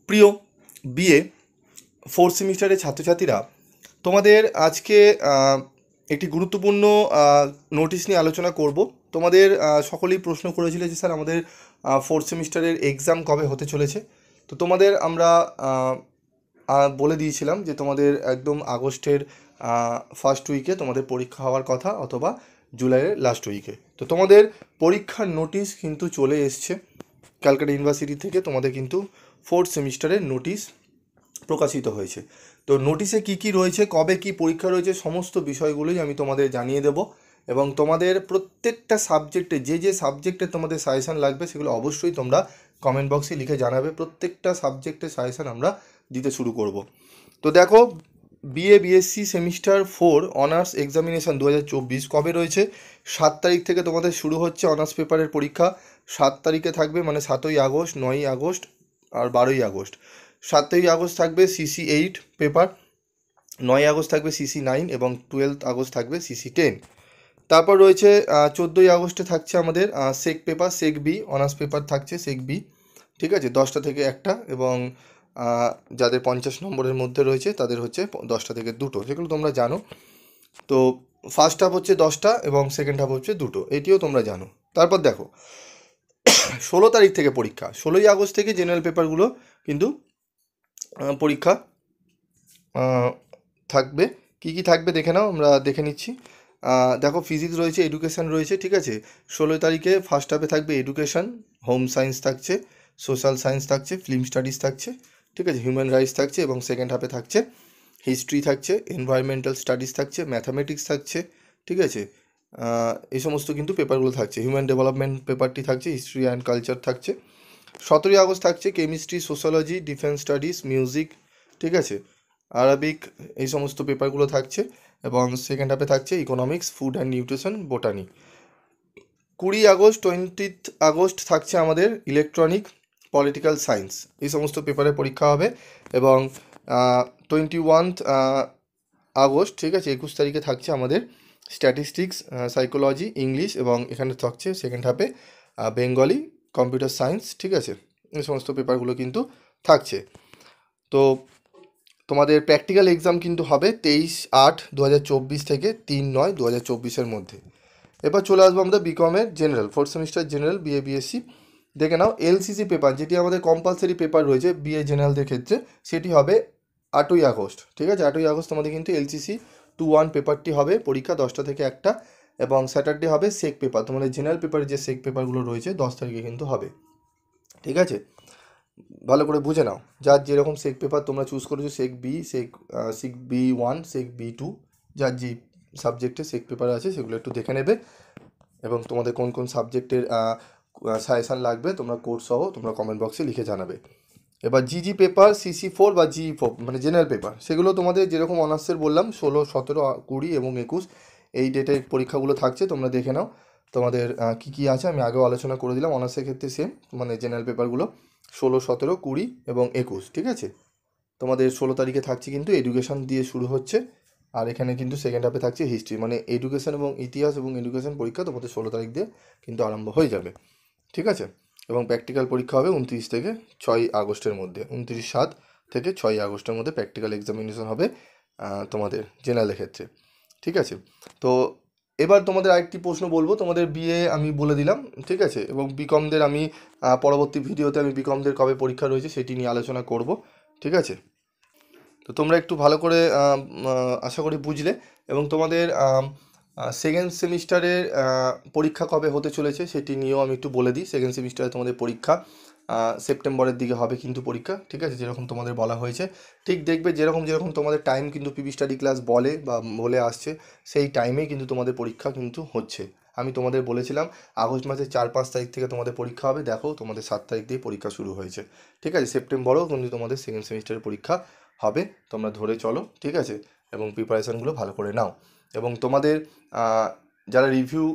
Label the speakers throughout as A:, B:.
A: প্রিয় BA fourth সেমিস্টারের ছাত্রছাত্রীরা, তোমাদের আজকে একটি গুরুত্বপূর্ণ নোটিশ নিয়ে আলোচনা করব। তোমাদের সকলেই প্রশ্ন করেছিলে যে স্যার আমাদের ফোর্থ সেমিস্টারের এক্সাম কবে হতে চলেছে। তো তোমাদের আমরা বলে দিয়েছিলাম যে তোমাদের একদম আগস্টের ফার্স্ট উইকে তোমাদের পরীক্ষা হওয়ার কথা, অথবা জুলাইয়ের লাস্ট উইকে। তো তোমাদের পরীক্ষার নোটিশ কিন্তু চলে এসছে ক্যালকাটা ইউনিভার্সিটি থেকে। তোমাদের কিন্তু ফোর্থ সেমিস্টারের নোটিশ প্রকাশিত হয়েছে। তো নোটিশে কি কি রয়েছে, কবে কি পরীক্ষা রয়েছে, সমস্ত বিষয়গুলোই আমি তোমাদের জানিয়ে দেব। এবং তোমাদের প্রত্যেকটা সাবজেক্টে যে সাবজেক্টে তোমাদের সাজেশান লাগবে সেগুলো অবশ্যই তোমরা কমেন্ট বক্সে লিখে জানাবে। প্রত্যেকটা সাবজেক্টের সাজেশান আমরা দিতে শুরু করব। তো দেখো, বিএসসি সেমিস্টার 4 অনার্স এক্সামিনেশান 2024 কবে রয়েছে? 7 তারিখ থেকে তোমাদের শুরু হচ্ছে অনার্স পেপারের পরীক্ষা। 7 তারিখে থাকবে, মানে 7ই আগস্ট, 9ই আগস্ট আর 12ই আগস্ট। 7ই আগস্ট থাকবে CC8 পেপার, 9ই আগস্ট থাকবে CC9 এবং 12 আগস্ট থাকবে CC10। তারপর রয়েছে 14ই আগস্টে থাকছে আমাদের সেক পেপার, সেক বি অনার্স পেপার থাকছে, সেক বি, ঠিক আছে, 10টা থেকে 1টা। এবং যাদের 50 নম্বরের মধ্যে রয়েছে তাদের হচ্ছে 10টা থেকে 2টো, যেগুলো তোমরা জানো। তো ফার্স্ট হাফ হচ্ছে 10টা এবং সেকেন্ড হাফ হচ্ছে 2টো, এটিও তোমরা জানো। তারপর দেখো, 16 তারিখ থেকে পরীক্ষা। 16ই আগস্ট থেকে জেনারেল পেপারগুলো কিন্তু পরীক্ষা থাকবে। কি কি থাকবে দেখে নাও, আমরা দেখে নিচ্ছি। দেখো, ফিজিক্স রয়েছে, এডুকেশান রয়েছে, ঠিক আছে। 16 তারিখে ফার্স্ট হাফে থাকবে এডুকেশান, হোম সায়েন্স থাকছে, সোশ্যাল সায়েন্স থাকছে, ফিল্ম স্টাডিজ থাকছে, ঠিক আছে, হিউম্যান রাইটস থাকছে। এবং সেকেন্ড হাফে থাকছে হিস্ট্রি থাকছে, এনভায়রনমেন্টাল স্টাডিজ থাকছে, ম্যাথামেটিক্স থাকছে, ঠিক আছে। এই সমস্ত কিন্তু পেপারগুলো থাকছে। হিউম্যান ডেভেলপমেন্ট পেপারটি থাকছে, হিস্ট্রি অ্যান্ড কালচার থাকছে। 17ই আগস্ট থাকছে chemistry, sociology, defence studies, music, ঠিক আছে, আরবিক, এই সমস্ত পেপারগুলো থাকছে। এবং সেকেন্ড হাফে থাকছে economics, food and nutrition, botany. 20 August, 20 August থাকছে আমাদের ইলেকট্রনিক, পলিটিক্যাল সায়েন্স, এই সমস্ত পেপারে পরীক্ষা হবে। এবং 21 আগস্ট, ঠিক আছে, 21 তারিখে থাকছে আমাদের স্ট্যাটিস্টিক্স, সাইকোলজি, ইংলিশ, এবং এখানে থাকছে সেকেন্ড হাফে বেঙ্গলি, কম্পিউটার সায়েন্স, ঠিক আছে। এই সমস্ত পেপারগুলো কিন্তু থাকছে। তো তোমাদের প্র্যাকটিক্যাল এক্সাম কিন্তু হবে 23/8/2024 থেকে 3/9/2024 মধ্যে। এবার চলে আসবো আমরা বিকমের general, fourth semester general BSc. দেখে নাও, এলসিসি পেপার, যেটি আমাদের কম্পালসারি পেপার রয়েছে বিএ জেনারেলদের ক্ষেত্রে, সেটি হবে 8ই আগস্ট, ঠিক আছে। 8ই আগস্ট তোমাদের কিন্তু LCC 2-1 পেপারটি হবে পরীক্ষা, 10টা থেকে 1টা। এবং স্যাটারডে হবে সেক পেপার, তোমাদের জেনারেল পেপারের যে সেক পেপারগুলো রয়েছে 10 তারিখে কিন্তু হবে, ঠিক আছে। ভালো করে বুঝে নাও, যার যেরকম সেক পেপার তোমরা চুজ করেছো, সেক বি, সেক B1, সেক B2, যার যে সাবজেক্টে সেক পেপার আছে সেগুলো একটু দেখে নেবে। এবং তোমাদের কোন কোন সাবজেক্টের সাজেশান লাগবে তোমরা কোর্স সহ তোমরা কমেন্ট বক্সে লিখে জানাবে। এবার জিজি পেপার, CC4 বা GE4 মানে জেনারেল পেপার, সেগুলো তোমাদের যেরকম অনার্সের বললাম 16, 17, 20 এবং 21 এই ডেটে পরীক্ষাগুলো থাকছে, তোমরা দেখে নাও। তোমাদের কী কী আছে আমি আগেও আলোচনা করে দিলাম। অনার্সের ক্ষেত্রে সেম, মানে জেনারেল পেপারগুলো 16, 17, 20 এবং 21, ঠিক আছে। তোমাদের 16 তারিখে থাকছে কিন্তু এডুকেশন দিয়ে শুরু হচ্ছে। আর এখানে কিন্তু সেকেন্ড হাফে থাকছে হিস্ট্রি, মানে এডুকেশন এবং ইতিহাস এবং এডুকেশন পরীক্ষা তোমাদের 16 তারিখ দিয়ে কিন্তু আরম্ভ হয়ে যাবে, ঠিক আছে। এবং প্র্যাকটিক্যাল পরীক্ষা হবে 29 থেকে 6ই আগস্টের মধ্যে, 29/7 থেকে 6ই আগস্টের মধ্যে প্র্যাকটিক্যাল এক্সামিনেশন হবে তোমাদের জেনারেলের ক্ষেত্রে, ঠিক আছে। তো এবার তোমাদের আরেকটি প্রশ্ন বলবো, তোমাদের বিএ আমি বলে দিলাম, ঠিক আছে। এবং বিকমদের আমি পরবর্তী ভিডিওতে আমি বিকমদের কবে পরীক্ষা রয়েছে সেটি নিয়ে আলোচনা করব, ঠিক আছে। তো তোমরা একটু ভালো করে আশা করি বুঝলে। এবং তোমাদের সেকেন্ড সেমিস্টারের পরীক্ষা কবে হতে চলেছে সেটি নিয়েও আমি একটু বলে দিই। সেকেন্ড সেমিস্টারে তোমাদের পরীক্ষা সেপ্টেম্বরের দিকে হবে কিন্তু পরীক্ষা, ঠিক আছে, যেরকম তোমাদের বলা হয়েছে। ঠিক দেখবে যেরকম যেরকম তোমাদের টাইম কিন্তু পিবি স্টাডি ক্লাস বলে বা বলে আসছে, সেই টাইমেই কিন্তু তোমাদের পরীক্ষা কিন্তু হচ্ছে। আমি তোমাদের বলেছিলাম আগস্ট মাসের 4-5 তারিখ থেকে তোমাদের পরীক্ষা হবে, দেখো তোমাদের 7 তারিখ দিয়ে পরীক্ষা শুরু হয়েছে, ঠিক আছে। সেপ্টেম্বরেও কিন্তু তোমাদের সেকেন্ড সেমিস্টারের পরীক্ষা হবে, তোমরা ধরে চলো, ঠিক আছে। এবং প্রিপারেশানগুলো ভালো করে নাও। এবং তোমাদের যারা রিভিউ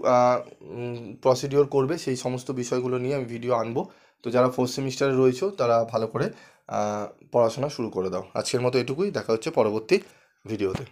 A: প্রসিডিওর করবে সেই সমস্ত বিষয়গুলো নিয়ে আমি ভিডিও আনবো। তো যারা ফোর্থ সেমিস্টারে রয়েছো তারা ভালো করে পড়াশোনা শুরু করে দাও। আজকের মতো এটুকুই, দেখা হচ্ছে পরবর্তী ভিডিওতে।